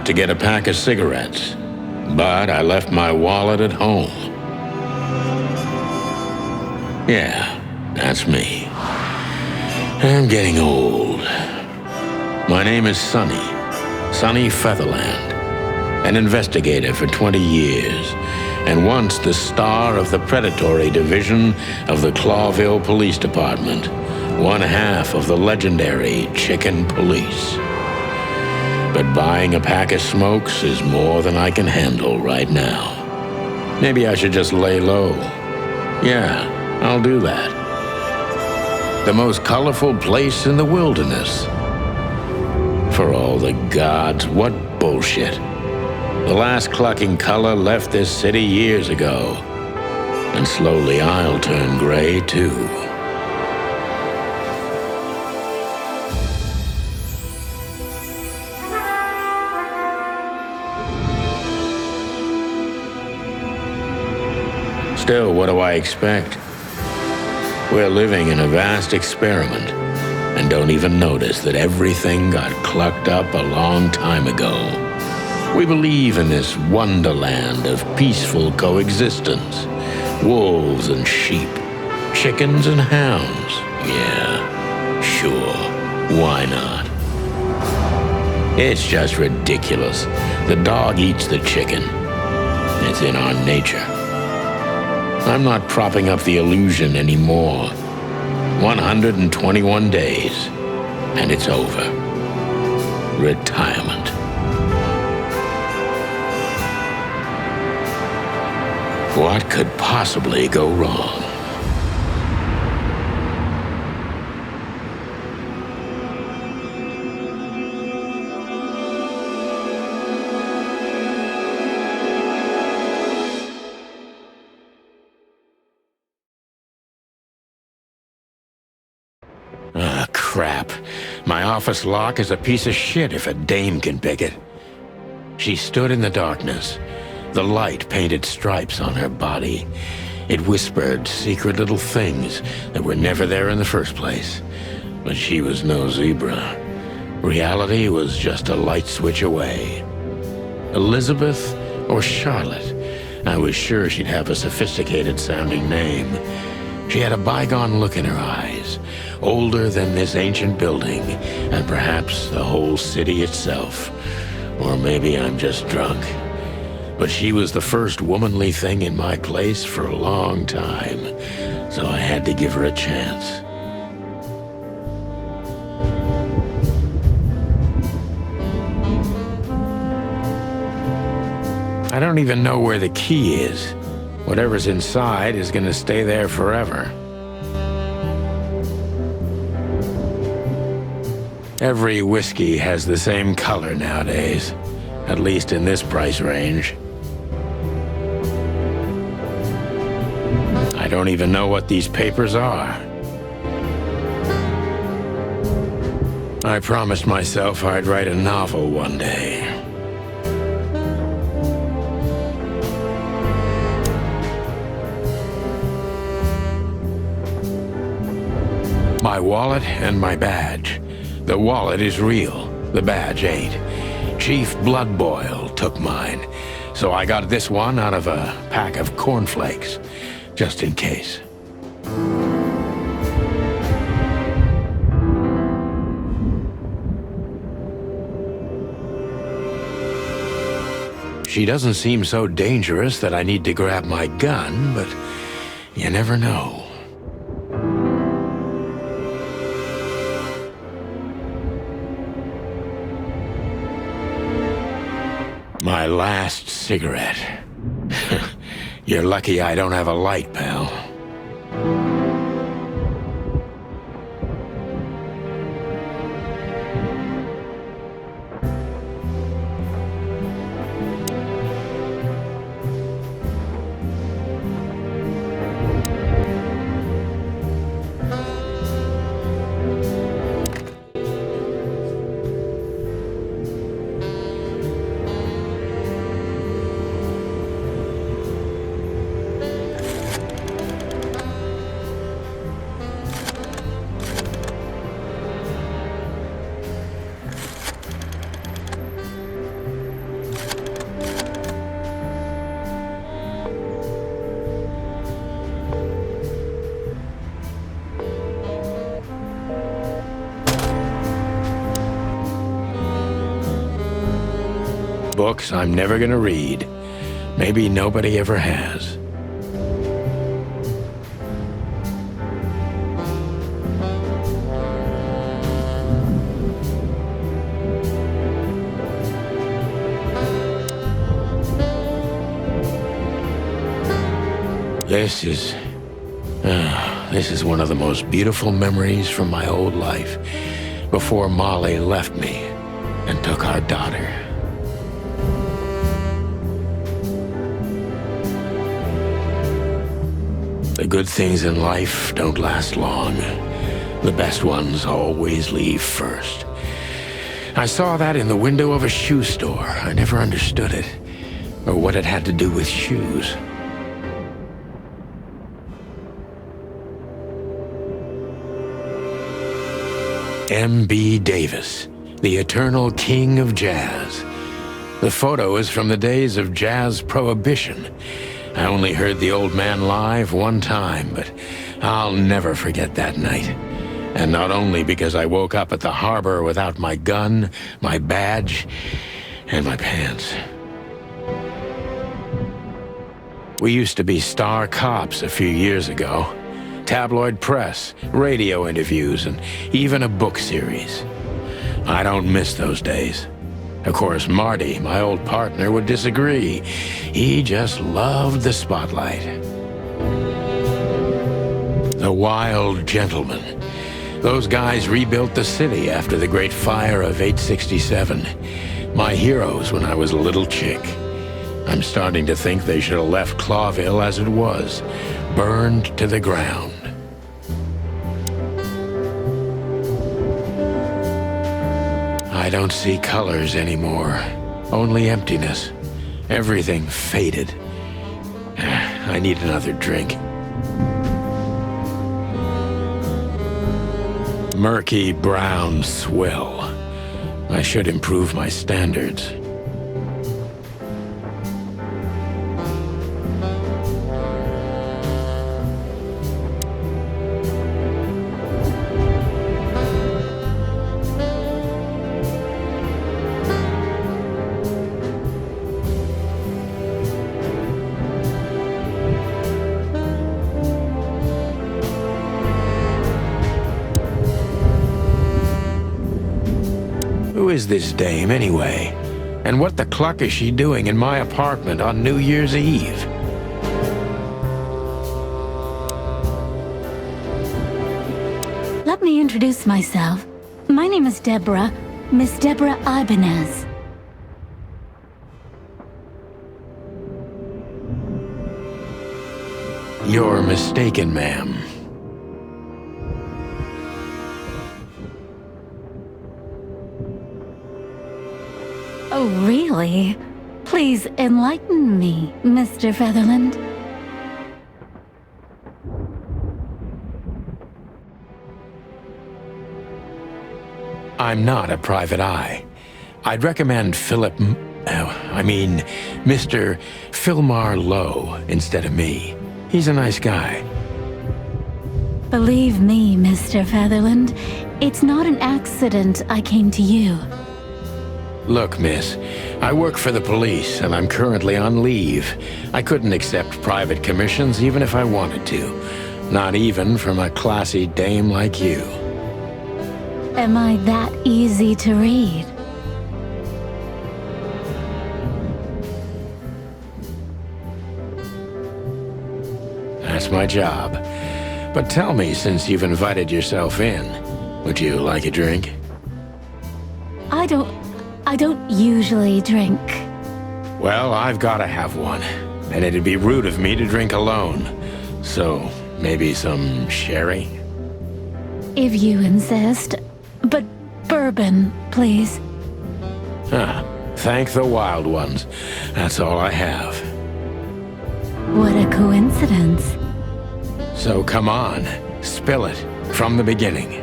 out to get a pack of cigarettes, but I left my wallet at home. Yeah, that's me. I'm getting old. My name is Sonny Featherland, an investigator for 20 years, and once the star of the predatory division of the Clawville Police Department, one half of the legendary Chicken Police. But buying a pack of smokes is more than I can handle right now. Maybe I should just lay low. Yeah, I'll do that. The most colorful place in the wilderness. For all the gods, what bullshit. The last clucking color left this city years ago. And slowly I'll turn gray too. Still, what do I expect? We're living in a vast experiment, and don't even notice that everything got clucked up a long time ago. We believe in this wonderland of peaceful coexistence. Wolves and sheep, chickens and hounds. Yeah, sure, why not? It's just ridiculous. The dog eats the chicken. It's in our nature. I'm not propping up the illusion anymore. 121 days, and it's over. Retirement. What could possibly go wrong? Ah, crap. My office lock is a piece of shit if a dame can pick it. She stood in the darkness. The light painted stripes on her body. It whispered secret little things that were never there in the first place. But she was no zebra. Reality was just a light switch away. Elizabeth or Charlotte? I was sure she'd have a sophisticated-sounding name. She had a bygone look in her eyes, older than this ancient building, and perhaps the whole city itself. Or maybe I'm just drunk. But she was the first womanly thing in my place for a long time, so I had to give her a chance. I don't even know where the key is. Whatever's inside is gonna stay there forever. Every whiskey has the same color nowadays, at least in this price range. I don't even know what these papers are. I promised myself I'd write a novel one day. My wallet and my badge. The wallet is real, the badge ain't. Chief Bloodboil took mine, so I got this one out of a pack of cornflakes, just in case. She doesn't seem so dangerous that I need to grab my gun, but you never know. My last cigarette. You're lucky I don't have a light, pal. books I'm never gonna read. Maybe nobody ever has. This is one of the most beautiful memories from my old life, before Molly left me and took our daughter. The good things in life don't last long. The best ones always leave first. I saw that in the window of a shoe store. I never understood it, or what it had to do with shoes. M.B. Davis, the eternal king of jazz. The photo is from the days of jazz prohibition. I only heard the old man live one time, but I'll never forget that night. And not only because I woke up at the harbor without my gun, my badge, and my pants. We used to be star cops a few years ago. Tabloid press, radio interviews, and even a book series. I don't miss those days. Of course, Marty, my old partner, would disagree. He just loved the spotlight. The Wild Gentlemen. Those guys rebuilt the city after the Great Fire of 867. My heroes when I was a little chick. I'm starting to think they should have left Clawville as it was, burned to the ground. I don't see colors anymore, only emptiness. Everything faded. I need another drink. Murky brown swill. I should improve my standards. Who is this dame, anyway? And what the cluck is she doing in my apartment on New Year's Eve? Let me introduce myself. My name is Deborah, Miss Deborah Ibanez. You're mistaken, ma'am. Oh, really? Please enlighten me, Mr. Featherland. I'm not a private eye. I'd recommend Mr. Philmar Lowe instead of me. He's a nice guy. Believe me, Mr. Featherland, it's not an accident I came to you. Look, miss, I work for the police, and I'm currently on leave. I couldn't accept private commissions even if I wanted to. Not even from a classy dame like you. Am I that easy to read? That's my job. But tell me, since you've invited yourself in, would you like a drink? I don't usually drink. Well, I've gotta have one. And it'd be rude of me to drink alone. So, maybe some sherry? If you insist. But bourbon, please. Thank the wild ones. That's all I have. What a coincidence. So come on, spill it from the beginning.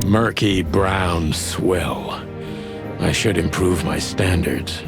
murky brown swill. I should improve my standards.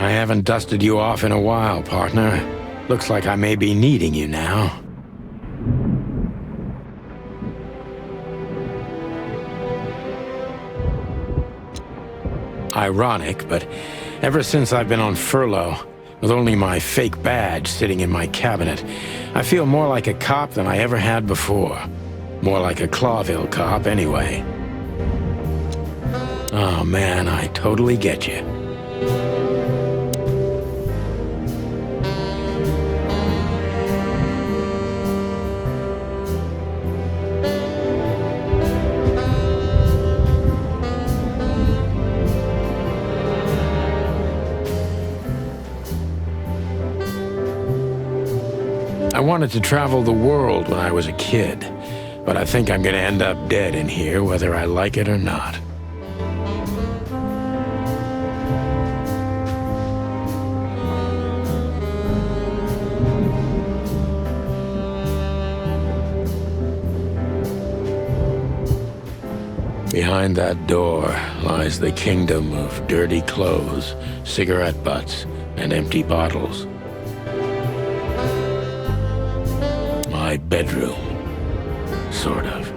I haven't dusted you off in a while, partner. Looks like I may be needing you now. Ironic, but ever since I've been on furlough, with only my fake badge sitting in my cabinet, I feel more like a cop than I ever had before. More like a Clawville cop, anyway. Oh man, I totally get you. I wanted to travel the world when I was a kid, but I think I'm gonna end up dead in here whether I like it or not. Behind that door lies the kingdom of dirty clothes, cigarette butts, and empty bottles. My bedroom, sort of.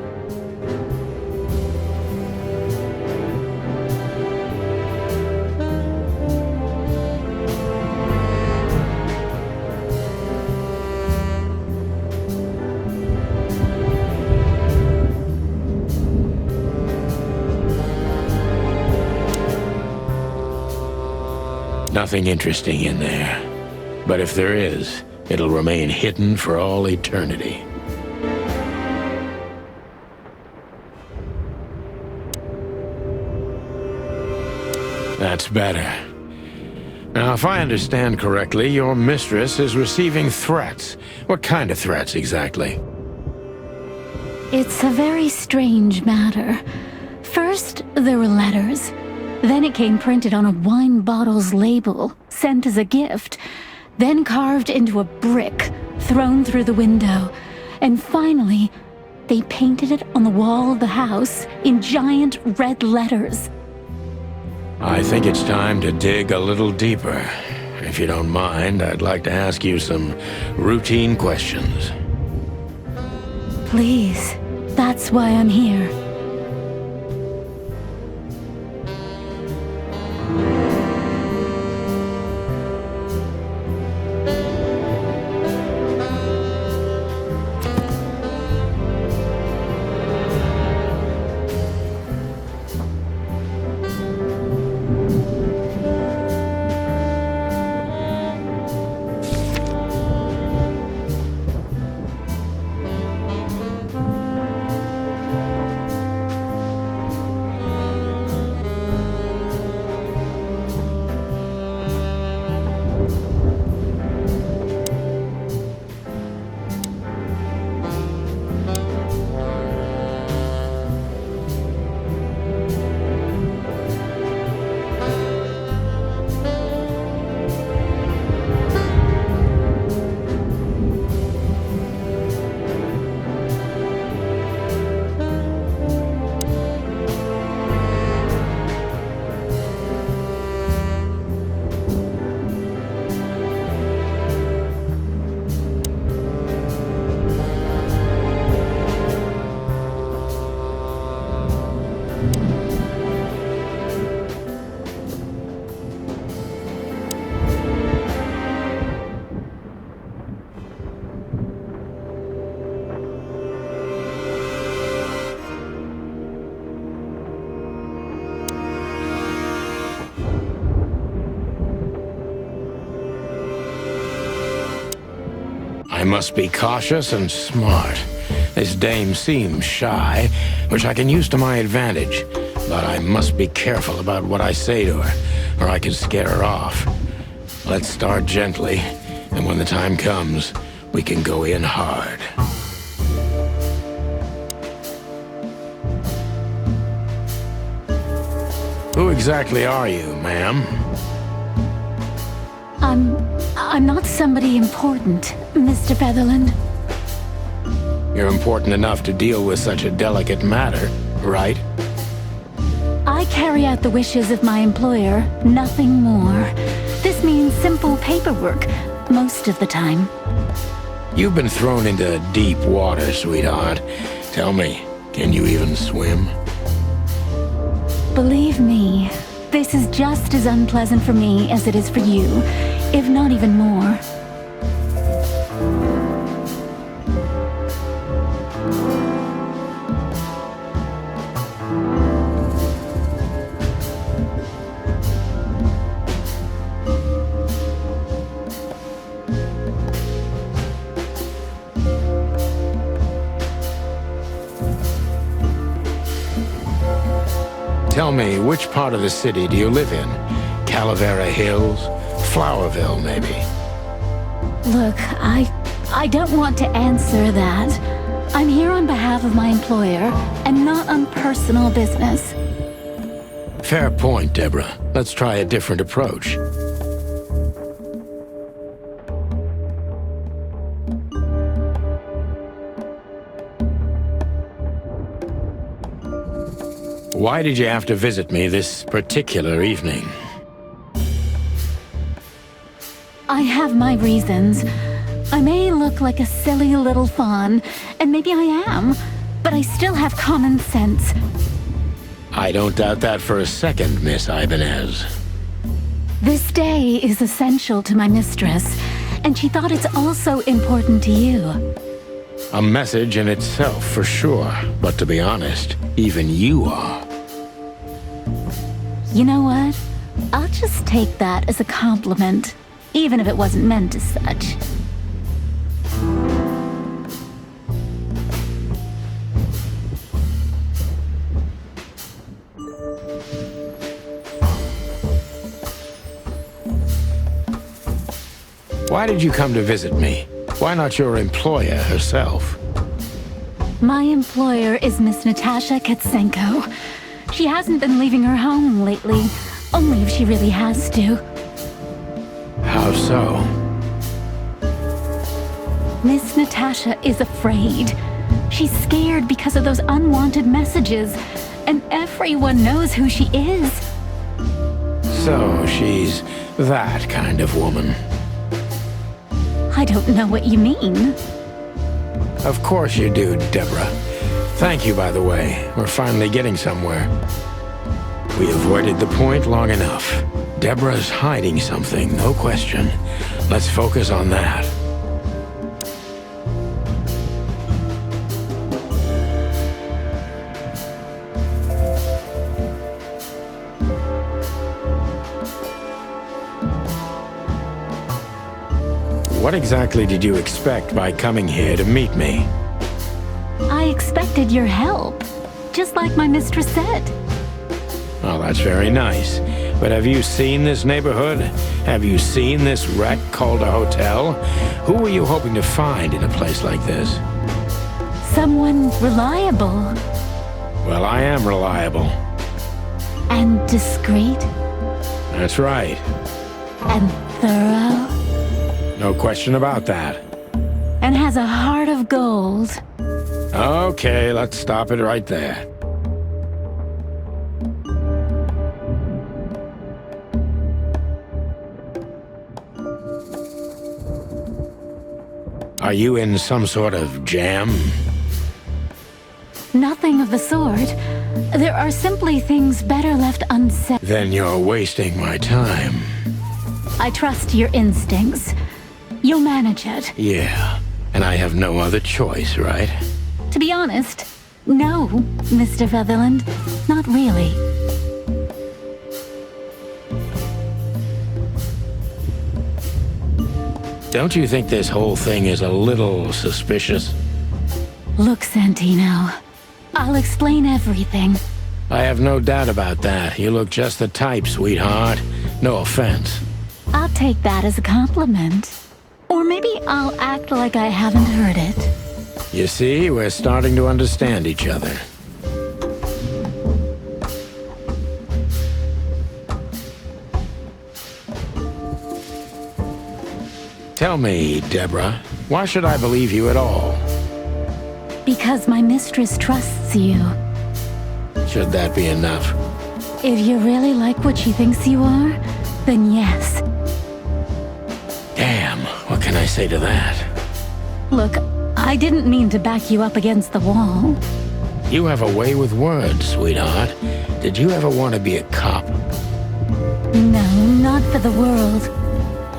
Nothing interesting in there, but if there is, it'll remain hidden for all eternity. That's better. Now, if I understand correctly, your mistress is receiving threats. What kind of threats, exactly? It's a very strange matter. First, there were letters. Then it came printed on a wine bottle's label, sent as a gift. Then carved into a brick, thrown through the window. And finally, they painted it on the wall of the house in giant red letters. I think it's time to dig a little deeper. If you don't mind, I'd like to ask you some routine questions. Please, that's why I'm here. must be cautious and smart. This dame seems shy, which I can use to my advantage. But I must be careful about what I say to her, or I can scare her off. Let's start gently, and when the time comes, we can go in hard. Who exactly are you, ma'am? I'm not somebody important, Mr. Featherland. You're important enough to deal with such a delicate matter, right? I carry out the wishes of my employer, nothing more. This means simple paperwork, most of the time. You've been thrown into deep water, sweetheart. Tell me, can you even swim? Believe me, this is just as unpleasant for me as it is for you, if not even more. Tell me, which part of the city do you live in? Calavera Hills? Flowerville, maybe? Look, I don't want to answer that. I'm here on behalf of my employer, and not on personal business. Fair point, Deborah. Let's try a different approach. Why did you have to visit me this particular evening? I have my reasons. I may look like a silly little fawn, and maybe I am, but I still have common sense. I don't doubt that for a second, Miss Ibanez. This day is essential to my mistress, and she thought it's also important to you. A message in itself, for sure. But to be honest, even you are. You know what? I'll just take that as a compliment, even if it wasn't meant as such. Why did you come to visit me? Why not your employer herself? My employer is Miss Natasha Katsenko. She hasn't been leaving her home lately, only if she really has to. How so? Miss Natasha is afraid. She's scared because of those unwanted messages, and everyone knows who she is. So she's that kind of woman. I don't know what you mean. Of course you do, Deborah. Thank you, by the way. We're finally getting somewhere. We avoided the point long enough. Deborah's hiding something, no question. Let's focus on that. What exactly did you expect by coming here to meet me? I expected your help, just like my mistress said. Well, that's very nice. But have you seen this neighborhood? Have you seen this wreck called a hotel? Who were you hoping to find in a place like this? Someone reliable. Well, I am reliable. And discreet. That's right. And thorough. No question about that. And has a heart of gold. Okay, let's stop it right there. Are you in some sort of jam? Nothing of the sort. There are simply things better left unsaid. Then you're wasting my time. I trust your instincts. You'll manage it. Yeah, and I have no other choice, right? To be honest, no, Mr. Featherland. Not really. Don't you think this whole thing is a little suspicious? Look, Santino, I'll explain everything. I have no doubt about that. You look just the type, sweetheart. No offense. I'll take that as a compliment. Or maybe I'll act like I haven't heard it. You see, we're starting to understand each other. Tell me, Deborah, why should I believe you at all? Because my mistress trusts you. Should that be enough? If you really like what she thinks you are, then yes. Damn, what can I say to that? Look, I didn't mean to back you up against the wall. You have a way with words, sweetheart. Did you ever want to be a cop? No, not for the world.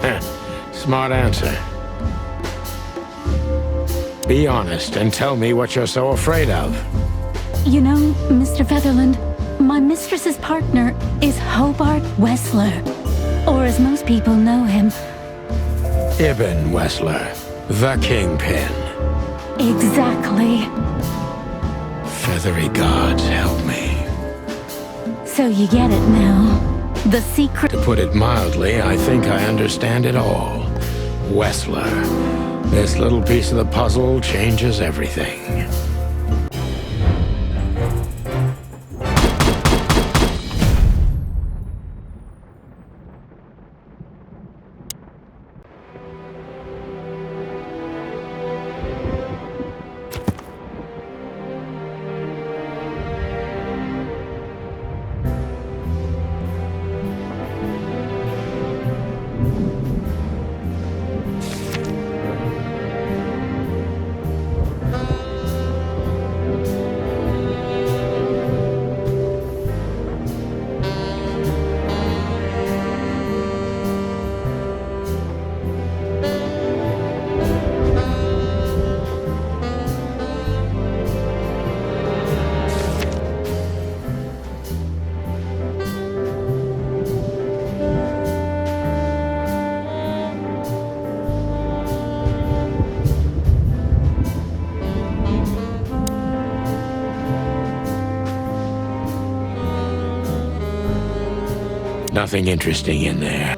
Heh, smart answer. Be honest and tell me what you're so afraid of. You know, Mr. Featherland, my mistress's partner is Hobart Wessler. Or as most people know him, Ibn Wessler, the Kingpin. exactly. Feathery gods help me. So you get it now. The secret... To put it mildly, I think I understand it all. Wessler. This little piece of the puzzle changes everything. Nothing interesting in there.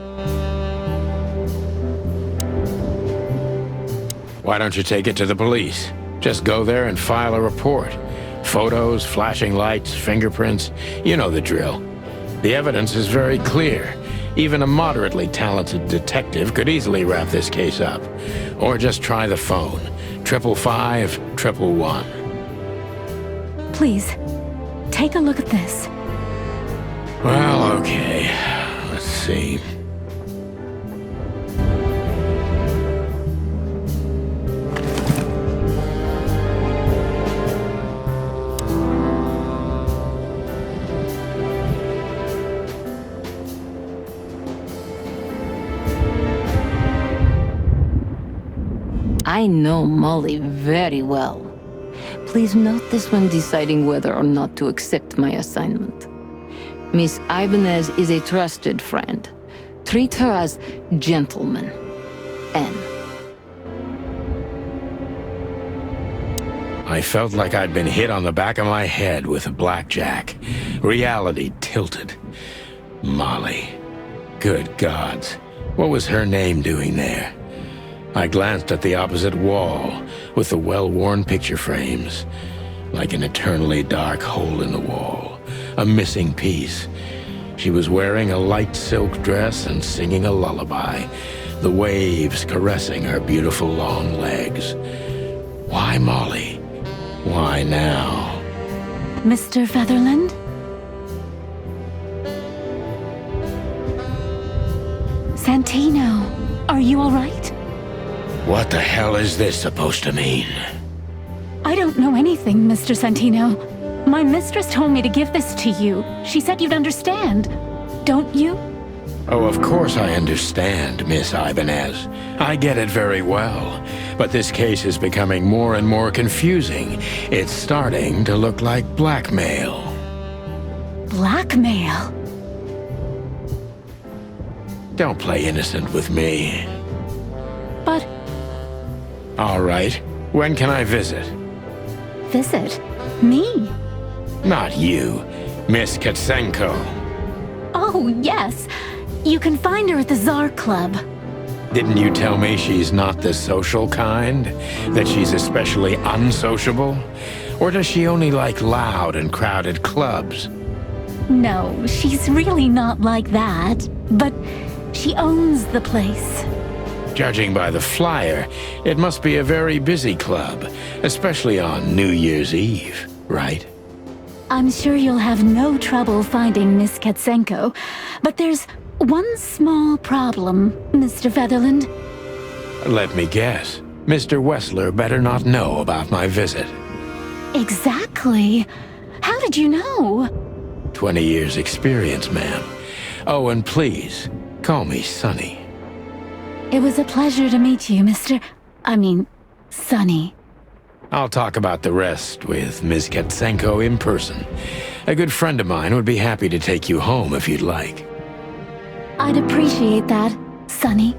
Why don't you take it to the police? Just go there and file a report. Photos, flashing lights, fingerprints, you know the drill. The evidence is very clear. Even a moderately talented detective could easily wrap this case up. Or just try the phone. 555-111. Please, take a look at this. Well, okay. Let's see. I know Molly very well. Please note this when deciding whether or not to accept my assignment. Miss Ibanez is a trusted friend. Treat her as gentleman. N. I felt like I'd been hit on the back of my head with a blackjack. Reality tilted. Molly. Good gods. What was her name doing there? I glanced at the opposite wall with the well-worn picture frames. Like an eternally dark hole in the wall. A missing piece. She was wearing a light silk dress and singing a lullaby. The waves caressing her beautiful long legs. Why Molly? Why now? Mr. Featherland? Santino, are you all right? What the hell is this supposed to mean? I don't know anything, Mr. Santino. My mistress told me to give this to you. She said you'd understand. Don't you? Oh, of course I understand, Miss Ibanez. I get it very well. But this case is becoming more and more confusing. It's starting to look like blackmail. Blackmail? Don't play innocent with me. but All right. When can I visit? visit me? Not you, Miss Katsenko. Oh, yes. You can find her at the Tsar Club. Didn't you tell me she's not the social kind? That she's especially unsociable? Or does she only like loud and crowded clubs? No, she's really not like that. But she owns the place. Judging by the flyer, it must be a very busy club, especially on New Year's Eve, right? I'm sure you'll have no trouble finding Miss Katsenko. But there's one small problem, Mr. Featherland. Let me guess. Mr. Wessler better not know about my visit. Exactly. How did you know? 20 years experience, ma'am. Oh, and please, call me Sonny. It was a pleasure to meet you, Sonny. I'll talk about the rest with Ms. Katsenko in person. A good friend of mine would be happy to take you home if you'd like. I'd appreciate that, Sonny.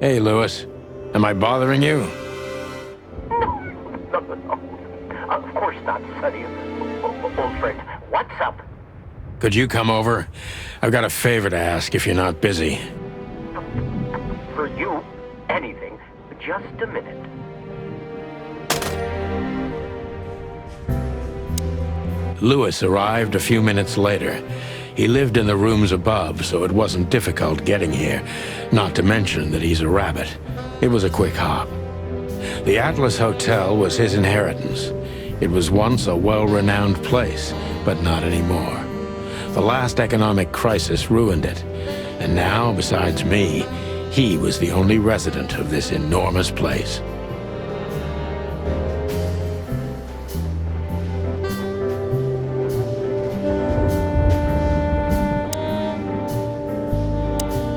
Hey, Lewis. Am I bothering you? No. Of course not, Sonny. Old friend, what's up? Could you come over? I've got a favor to ask if you're not busy. For you, anything. Just a minute. Lewis arrived a few minutes later. He lived in the rooms above, so it wasn't difficult getting here, not to mention that he's a rabbit. It was a quick hop. The Atlas Hotel was his inheritance. It was once a well-renowned place, but not anymore. The last economic crisis ruined it, and now, besides me, he was the only resident of this enormous place.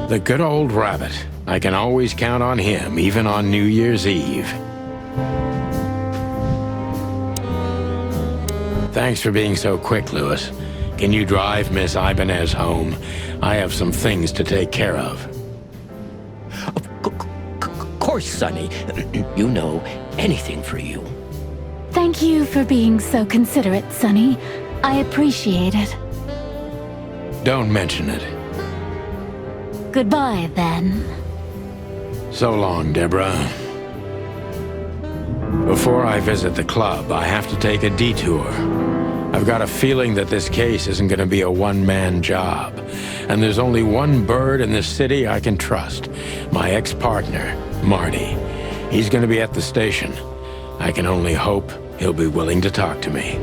The good old rabbit. I can always count on him, even on New Year's Eve. Thanks for being so quick, Lewis. Can you drive Miss Ibanez home? I have some things to take care of. Of course, Sonny. You know, anything for you. Thank you for being so considerate, Sonny. I appreciate it. Don't mention it. Goodbye, then. So long, Deborah. Before I visit the club, I have to take a detour. I've got a feeling that this case isn't going to be a one-man job. And there's only one bird in this city I can trust. My ex-partner, Marty. He's going to be at the station. I can only hope he'll be willing to talk to me.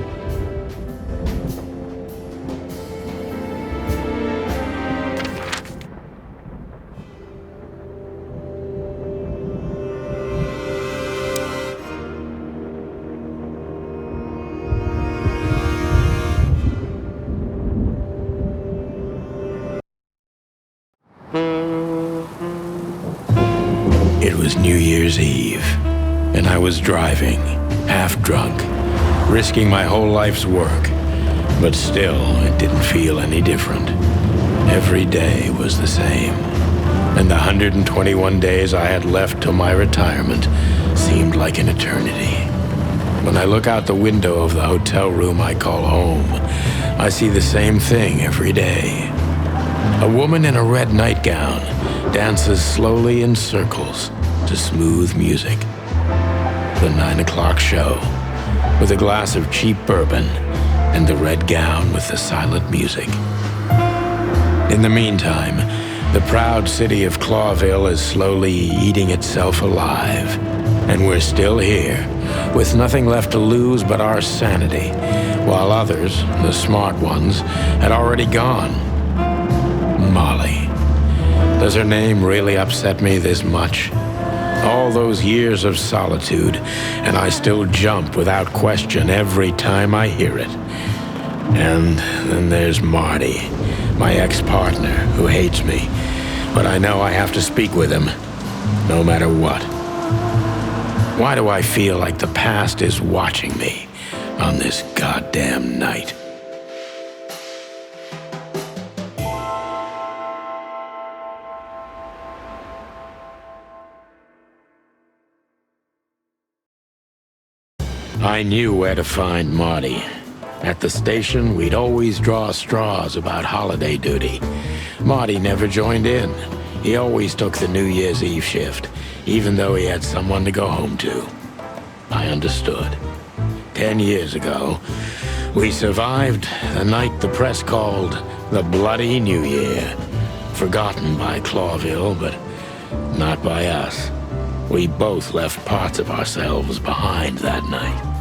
and I was driving, half drunk, risking my whole life's work. But still, it didn't feel any different. Every day was the same. And the 121 days I had left till my retirement seemed like an eternity. When I look out the window of the hotel room I call home, I see the same thing every day. A woman in a red nightgown dances slowly in circles to smooth music. The 9 o'clock show, with a glass of cheap bourbon and the red gown with the silent music. In the meantime, the proud city of Clawville is slowly eating itself alive. And we're still here, with nothing left to lose but our sanity, while others, the smart ones, had already gone. Molly. Does her name really upset me this much? All those years of solitude, and I still jump without question every time I hear it. And then there's Marty, my ex-partner, who hates me. But I know I have to speak with him, no matter what. Why do I feel like the past is watching me on this goddamn night? I knew where to find Marty. At the station, we'd always draw straws about holiday duty. Marty never joined in. He always took the New Year's Eve shift, even though he had someone to go home to. I understood. 10 years ago, we survived the night the press called the Bloody New Year. Forgotten by Clawville, but not by us. We both left parts of ourselves behind that night.